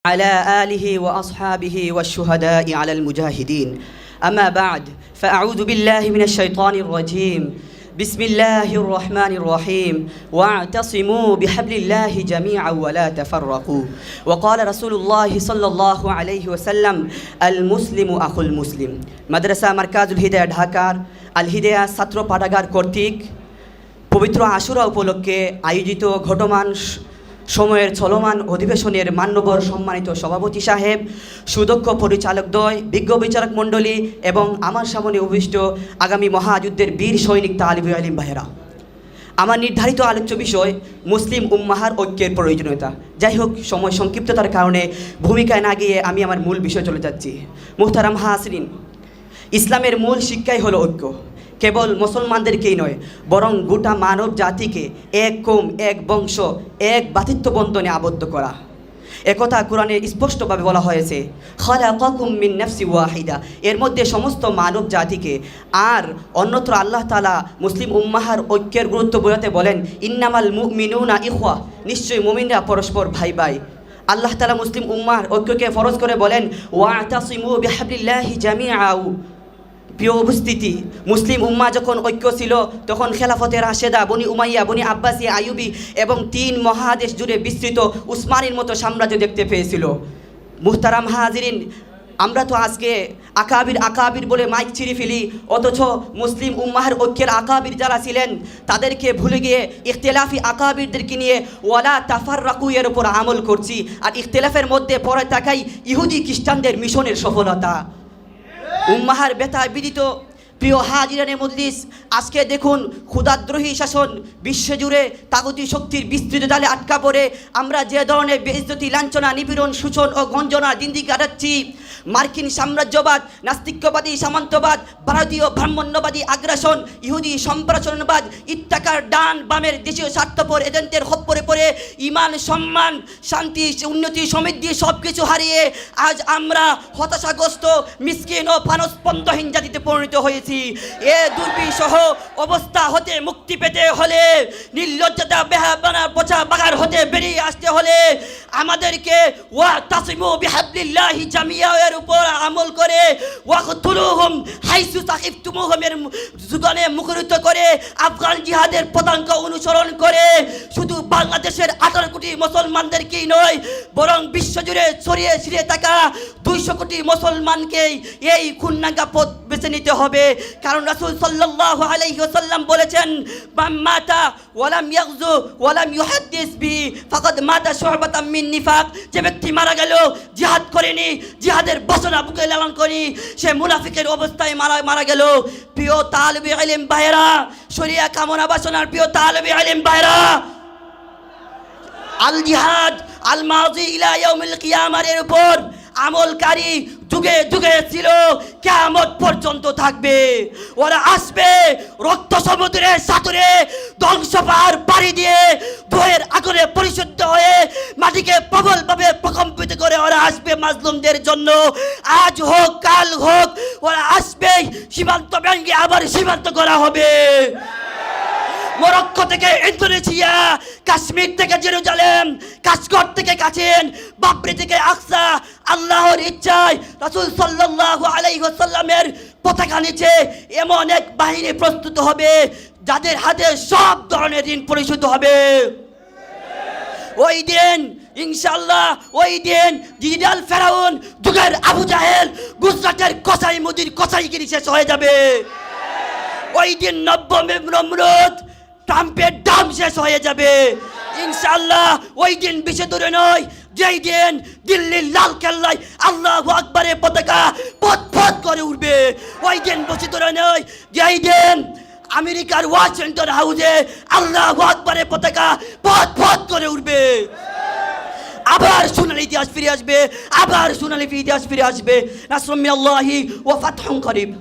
على آله وأصحابه والشهداء على المجاهدين أما بعد فأعوذ بالله من الشيطان الرجيم بسم الله الرحمن الرحيم واعتصموا بحبل الله جميعا ولا تفرقوا وقال رسول الله صلى الله عليه وسلم المسلم أخو المسلم مدرسة مركز الهداية ঢাকার আল হিদায়াহ ছাত্র পাঠাগার কর্তৃক পবিত্র আশুরা উপলক্ষে আয়োজিত ঘটমান সময়ের চলমান অধিবেশনের মান্যবর সম্মানিত সভাপতি সাহেব, সুদক্ষ পরিচালকদ্বয়, বিজ্ঞ বিচারক মণ্ডলী এবং আমার সামনে উপবিষ্ট আগামী মহাযুদ্ধের বীর সৈনিক তালিবে ইলম ভাইয়েরা, আমার নির্ধারিত আলোচ্য বিষয় মুসলিম উম্মাহর ঐক্যের প্রয়োজনীয়তা। যাই হোক, সময় সংক্ষিপ্ততার কারণে ভূমিকায় না গিয়ে আমি আমার মূল বিষয় চলে যাচ্ছি। মুহতারাম হাজরিন, ইসলামের মূল শিক্ষাই হলো ঐক্য। কেবল মুসলমানদেরকেই নয়, বরং গোটা মানব জাতিকে এক কৌম, এক বংশ, এক ভাতৃত্ব বন্ধনে আবদ্ধ করা। একথা কোরআনে স্পষ্টভাবে বলা হয়েছে, খালাকাকুম মিন নাফসি ওয়াহিদা। এর মধ্যে সমস্ত মানব জাতিকে। আর অন্যত্র আল্লাহ তাআলা মুসলিম উম্মাহর ঐক্যের গুরুত্ব বোঝাতে বলেন, ইন্নামাল মুমিনুনা ইখওয়া, নিশ্চয়ই মুমিনরা পরস্পর ভাই ভাই। আল্লাহ তাআলা মুসলিম উম্মাহর ঐক্যকে ফরজ করে বলেন, ওয়াতাসিমু বিহাবলিল্লাহি জামিআউ। প্রিয় উপস্থিতি, মুসলিম উম্মা যখন ঐক্য ছিল তখন খেলাফতে রাশেদা, বনি উমাইয়া, বনি আব্বাসী, আইয়ুবী এবং 3 মহাদেশ জুড়ে বিস্তৃত উসমানীর মতো সাম্রাজ্য দেখতে পেয়েছিল। মুহতারাম হাজিরিন, আমরা তো আজকে আকাবির বলে মাইক ছিঁড়ে ফেলি, অথচ মুসলিম উম্মাহের ঐক্যের আকাবির যারা ছিলেন তাদেরকে ভুলে গিয়ে ইখতিলাফি আকাবিরদেরকে নিয়ে ওয়ালা তাফাররাকু এর উপর আমল করছি। আর ইখতিলাফের মধ্যে পড়ে থাকাই ইহুদি খ্রিস্টানদের মিশনের সফলতা। উম্মাহার ব্যথা বিদিত প্রিয় হাজিরানে মজলিস, আজকে দেখুন ক্ষুধাদ্রোহী শাসন বিশ্বজুড়ে তাগুতি শক্তির বিস্তৃত জালে আটকা পড়ে আমরা যে ধরনের বেইজ্জতি, লাঞ্ছনা, নিপীড়ন, শোষণ ও গঞ্জনা দিন দিন কাটাচ্ছি। মার্কিন সাম্রাজ্যবাদ, নাস্তিক্যবাদী সামন্তবাদ, ভারতীয় ব্রাহ্মণ্যবাদী আগ্রাসন, ইহুদি সম্প্রসারণবাদ, ইত্যাকার ডান বামের দেশীয় স্বার্থপর এজেন্টের খপ্পরে পড়ে ইমান, সম্মান, শান্তি, উন্নতি, সমৃদ্ধি সব কিছু হারিয়ে আজ আমরা হতাশাগ্রস্ত, মিসকিন ও পানস্পন্দহীন জাতিতে পরিণত হয়েছি। এ দুর্বিষহ অবস্থা হতে মুক্তি পেতে হলে, নির্লজ্জতা, বেহায়াপনা, পচা বাগার হতে বেরিয়ে আসতে হলে আমাদেরকে ওয়াতাসিমু বিহাবলিল্লাহি জামিআ এর উপর আমল করে, ওয়াকতুলুহুম হাইসু সাকিফতুমুহুম এর যুগানে মুখরিত করে, আফগান জিহাদের পতাঙ্ক অনুসরণ করে শুধু বাংলাদেশের 18 কোটি মুসলমানদেরকেই নয়, বরং বিশ্বজুড়ে ছড়িয়ে ছিটিয়ে থাকা 200 কোটি মুসলমানকেই এই খুননাঙ্গা পথ বেছে নিতে হবে। কারণ রাসূল সাল্লাল্লাহু আলাইহি ওয়াসাল্লাম বলেছেন, মান মাতা ওয়ালাম ইয়াগজু ওয়ালাম ইউহাদ্দিস বি ফাকাদ মাতা শু'বাতাম মিন নিফাক। যে ব্যক্তি মারা গেল, জিহাদ করেনি, জিহাদের বাসনা বুকে লালন করেনি, সে মুনাফিকের অবস্থায় মারা গেল। প্রিয় তালিবে ইলম ভাইরা, শরিয়া কামনা বাসনার প্রিয় তালিবে ইলম ভাইরা, আল জিহাদ আল মাযি ইলা ইয়াউমিল কিয়ামার উপর আমলকারী যুগে যুগে ছিল, কিয়ামত পর্যন্ত থাকবে। ওরা আসবে রক্ত সমুদ্রের সাগরে ধ্বংস পাহাড় পাড়ি দিয়ে ধোয়ের আগুনে পরিশুদ্ধ হয়ে মাটিকে প্রবলভাবে প্রকম্পিত করে ওরা আসবে মাজলুমদের জন্য। আজ হোক কাল হোক ওরা আসবে, সীমান্ত ভেঙে আবার সীমান্ত করা হবে। মরক্কো থেকে ইন্দোনেশিয়া, কাশ্মীর থেকে জেরুজালেম, কাশগড় থেকে কাছেন, বাবরি থেকে আকসা, আল্লাহর ইচ্ছায় রাসূল সাল্লাল্লাহু আলাইহি ওয়াসাল্লামের পতাকা নিচে এমন এক বাহিনী প্রস্তুত হবে যাদের হাতে সব ধরনের ঋণ পরিশোধ হবে। ওই দিন ইনশাআল্লাহ, ওই দিন ডিজিটাল ফেরাউন, যুগের আবু জাহেল, গুজরাটের কসাই মুদির কসাইগিরি শেষ হয়ে যাবে। ওই দিন নব্বম নমরুদ, ট্রাম্পের দাম শেষ হয়ে যাবে ইনশাআল্লাহ। ওই দিন বেশি দূরে নয়, যেই দিন দিল্লির লাল কেল্লায় আল্লাহু আকবারের পতাকা পথ পথ করে উঠবে। ওই দিন বেশি দূরে নয়, যেই দিন আমেরিকার ওয়াশিংটন হাউসে আল্লাহু আকবারের পতাকা পথ পথ করে উঠবে। আবার সোনালী ইতিহাস ফিরে আসবে, আবার সোনালী ইতিহাস ফিরে আসবে। নাসরুম মিনাল্লাহি ওয়া ফাতহুন করিব।